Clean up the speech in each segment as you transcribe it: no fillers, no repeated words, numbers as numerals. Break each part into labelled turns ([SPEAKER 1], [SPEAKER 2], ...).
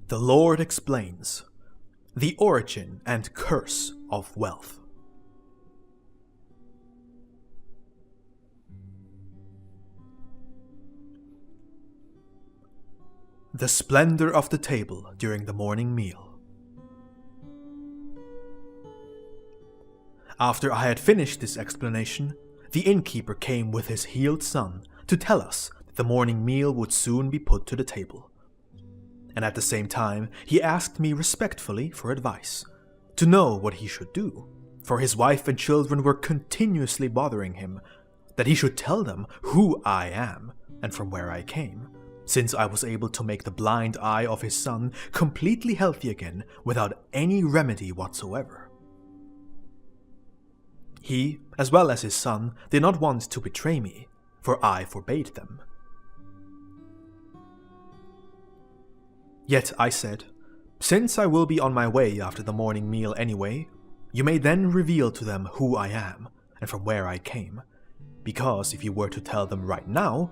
[SPEAKER 1] The Lord explains the origin and curse of wealth. The splendor of the table during the morning meal. After I had finished this explanation, the innkeeper came with his healed son to tell us that the morning meal would soon be put to the table. And at the same time, he asked me respectfully for advice, to know what he should do, for his wife and children were continuously bothering him, that he should tell them who I am and from where I came, since I was able to make the blind eye of his son completely healthy again without any remedy whatsoever. He, as well as his son, did not want to betray me, for I forbade them. Yet I said, since I will be on my way after the morning meal anyway, you may then reveal to them who I am and from where I came, because if you were to tell them right now,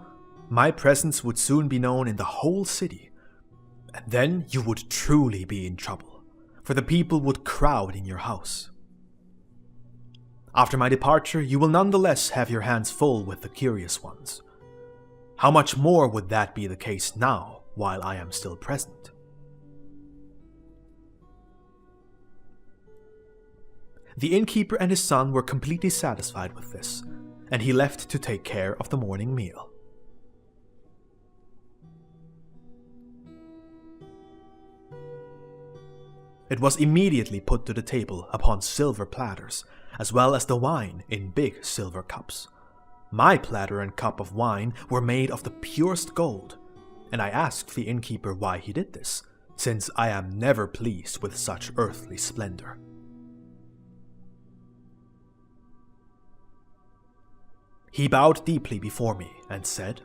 [SPEAKER 1] my presence would soon be known in the whole city, and then you would truly be in trouble, for the people would crowd in your house. After my departure, you will nonetheless have your hands full with the curious ones. How much more would that be the case now, while I am still present? The innkeeper and his son were completely satisfied with this, and he left to take care of the morning meal. It was immediately put to the table upon silver platters, as well as the wine in big silver cups. My platter and cup of wine were made of the purest gold, and I asked the innkeeper why he did this, since I am never pleased with such earthly splendor. He bowed deeply before me and said,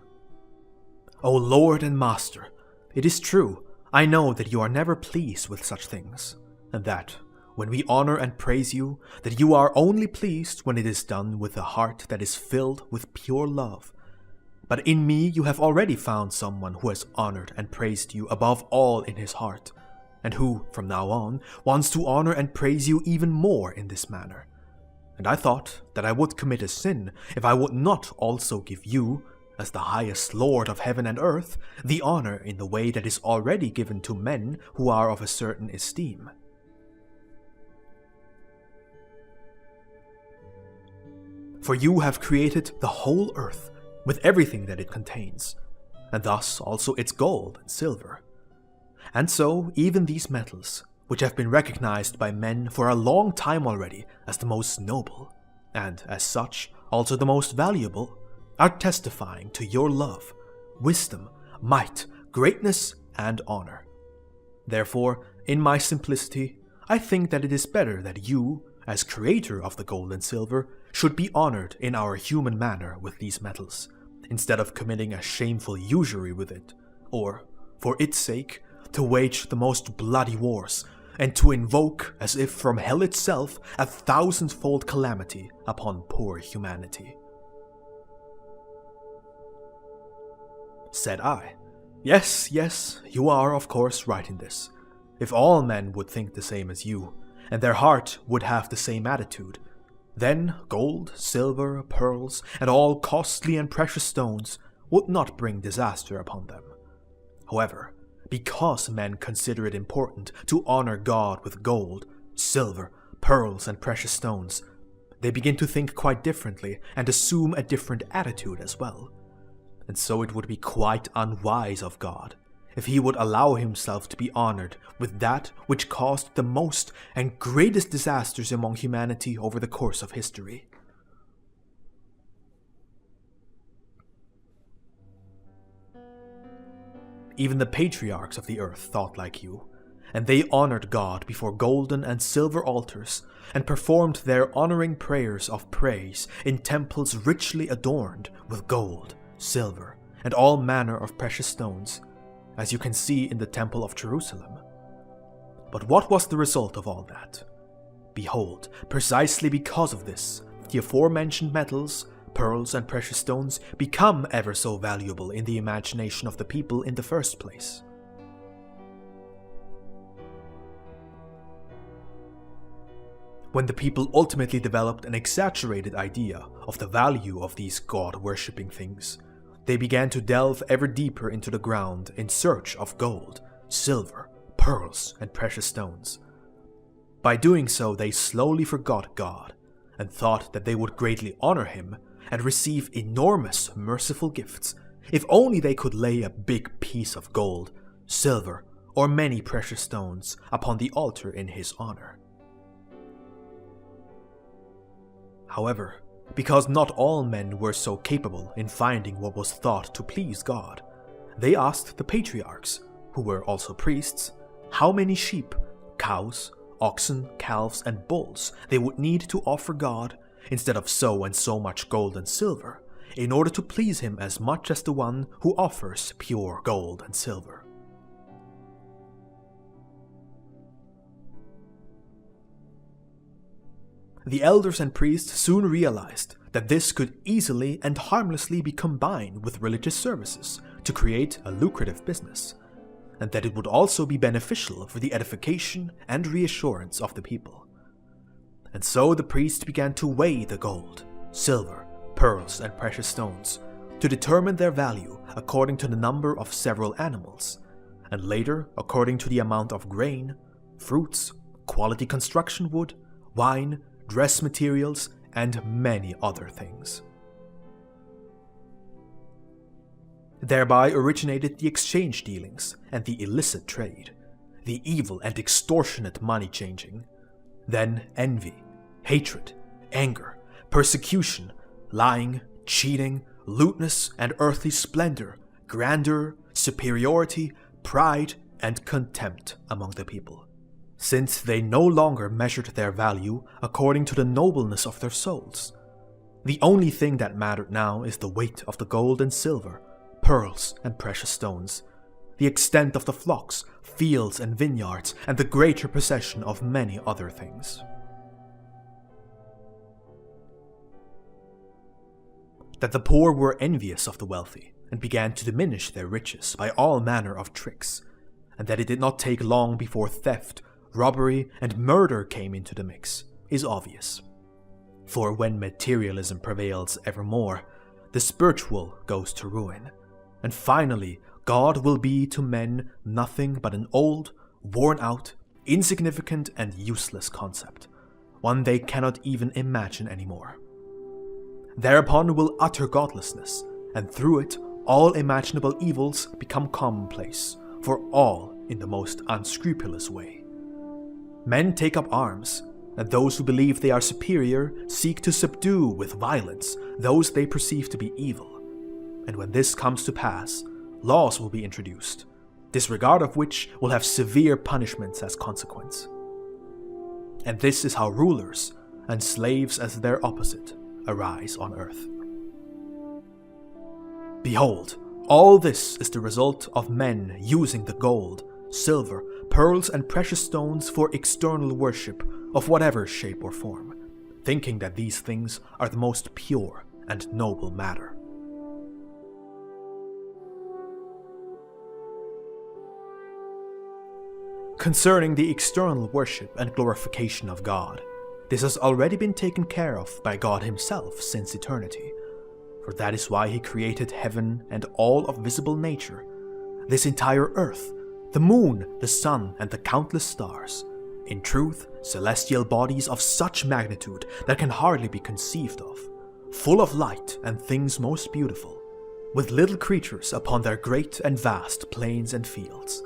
[SPEAKER 1] "O Lord and Master, it is true, I know that you are never pleased with such things, and that, when we honor and praise you, that you are only pleased when it is done with a heart that is filled with pure love. But in me you have already found someone who has honored and praised you above all in his heart, and who, from now on, wants to honor and praise you even more in this manner. And I thought that I would commit a sin if I would not also give you, as the highest Lord of heaven and earth, the honor in the way that is already given to men who are of a certain esteem. For you have created the whole earth with everything that it contains, and thus also its gold and silver. And so even these metals, which have been recognized by men for a long time already as the most noble, and as such also the most valuable, are testifying to your love, wisdom, might, greatness, and honor. Therefore, in my simplicity, I think that it is better that you, as creator of the gold and silver, should be honored in our human manner with these metals, instead of committing a shameful usury with it, or, for its sake, to wage the most bloody wars, and to invoke, as if from hell itself, a thousandfold calamity upon poor humanity." Said I, Yes, you are of course right in this. If all men would think the same as you, and their heart would have the same attitude, then gold, silver, pearls, and all costly and precious stones would not bring disaster upon them. However, because men consider it important to honor God with gold, silver, pearls, and precious stones, they begin to think quite differently and assume a different attitude as well. And so it would be quite unwise of God if he would allow himself to be honored with that which caused the most and greatest disasters among humanity over the course of history. Even the patriarchs of the earth thought like you, and they honored God before golden and silver altars, and performed their honoring prayers of praise in temples richly adorned with gold, silver, and all manner of precious stones, as you can see in the Temple of Jerusalem. But what was the result of all that? Behold, precisely because of this, the aforementioned metals, pearls, and precious stones become ever so valuable in the imagination of the people in the first place. When the people ultimately developed an exaggerated idea of the value of these god-worshipping things, they began to delve ever deeper into the ground in search of gold, silver, pearls, and precious stones. By doing so, they slowly forgot God and thought that they would greatly honor him and receive enormous merciful gifts if only they could lay a big piece of gold, silver, or many precious stones upon the altar in his honor. However, because not all men were so capable in finding what was thought to please God, they asked the patriarchs, who were also priests, how many sheep, cows, oxen, calves, and bulls they would need to offer God instead of so and so much gold and silver, in order to please him as much as the one who offers pure gold and silver. The elders and priests soon realized that this could easily and harmlessly be combined with religious services to create a lucrative business, and that it would also be beneficial for the edification and reassurance of the people. And so the priests began to weigh the gold, silver, pearls, and precious stones to determine their value according to the number of several animals, and later according to the amount of grain, fruits, quality construction wood, wine, dress materials, and many other things. Thereby originated the exchange dealings and the illicit trade, the evil and extortionate money changing, then envy, hatred, anger, persecution, lying, cheating, lewdness and earthly splendor, grandeur, superiority, pride, and contempt among the people, since they no longer measured their value according to the nobleness of their souls. The only thing that mattered now is the weight of the gold and silver, pearls and precious stones, the extent of the flocks, fields and vineyards, and the greater possession of many other things. That the poor were envious of the wealthy and began to diminish their riches by all manner of tricks, and that it did not take long before theft, robbery, and murder came into the mix, is obvious. For when materialism prevails evermore, the spiritual goes to ruin, and finally God will be to men nothing but an old, worn-out, insignificant, and useless concept, one they cannot even imagine anymore. Thereupon will utter godlessness, and through it all imaginable evils become commonplace, for all in the most unscrupulous way. Men take up arms, and those who believe they are superior seek to subdue with violence those they perceive to be evil. And when this comes to pass, laws will be introduced, disregard of which will have severe punishments as consequence. And this is how rulers, and slaves as their opposite, arise on earth. Behold, all this is the result of men using the gold, silver, pearls, and precious stones for external worship of whatever shape or form, thinking that these things are the most pure and noble matter. Concerning the external worship and glorification of God, this has already been taken care of by God himself since eternity, for that is why he created heaven and all of visible nature, this entire earth, the moon, the sun, and the countless stars, in truth, celestial bodies of such magnitude that can hardly be conceived of, full of light and things most beautiful, with little creatures upon their great and vast plains and fields.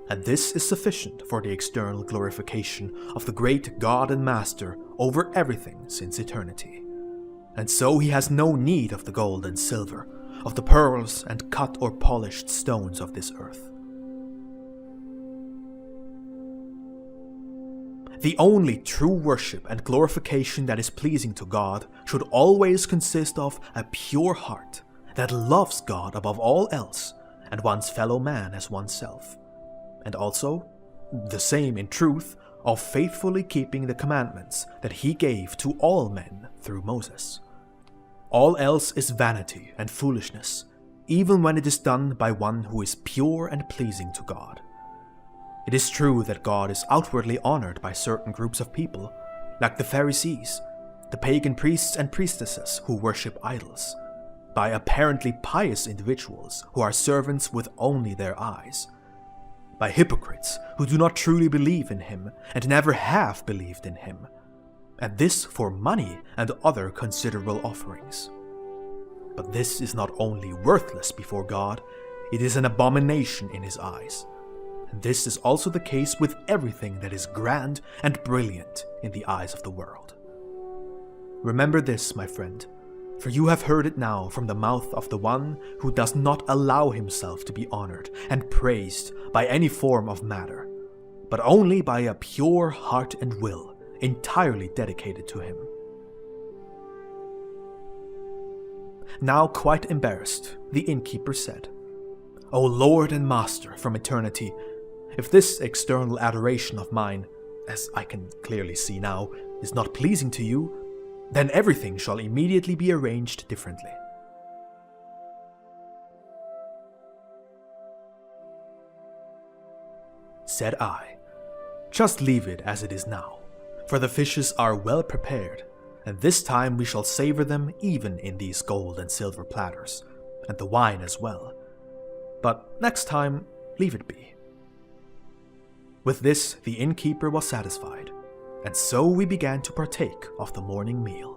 [SPEAKER 1] And this is sufficient for the external glorification of the great God and Master over everything since eternity. And so he has no need of the gold and silver, of the pearls and cut or polished stones of this earth. The only true worship and glorification that is pleasing to God should always consist of a pure heart that loves God above all else and one's fellow man as oneself, and also, the same in truth, of faithfully keeping the commandments that he gave to all men through Moses. All else is vanity and foolishness, even when it is done by one who is pure and pleasing to God. It is true that God is outwardly honored by certain groups of people, like the Pharisees, the pagan priests and priestesses who worship idols, by apparently pious individuals who are servants with only their eyes, by hypocrites who do not truly believe in him and never have believed in him, and this for money and other considerable offerings. But this is not only worthless before God, it is an abomination in his eyes. And this is also the case with everything that is grand and brilliant in the eyes of the world. Remember this, my friend, for you have heard it now from the mouth of the one who does not allow himself to be honored and praised by any form of matter, but only by a pure heart and will entirely dedicated to him. Now quite embarrassed, the innkeeper said, "O Lord and Master from eternity, if this external adoration of mine, as I can clearly see now, is not pleasing to you, then everything shall immediately be arranged differently." Said I, "Just leave it as it is now, for the fishes are well prepared, and this time we shall savor them even in these gold and silver platters, and the wine as well. But next time, leave it be." With this, the innkeeper was satisfied, and so we began to partake of the morning meal.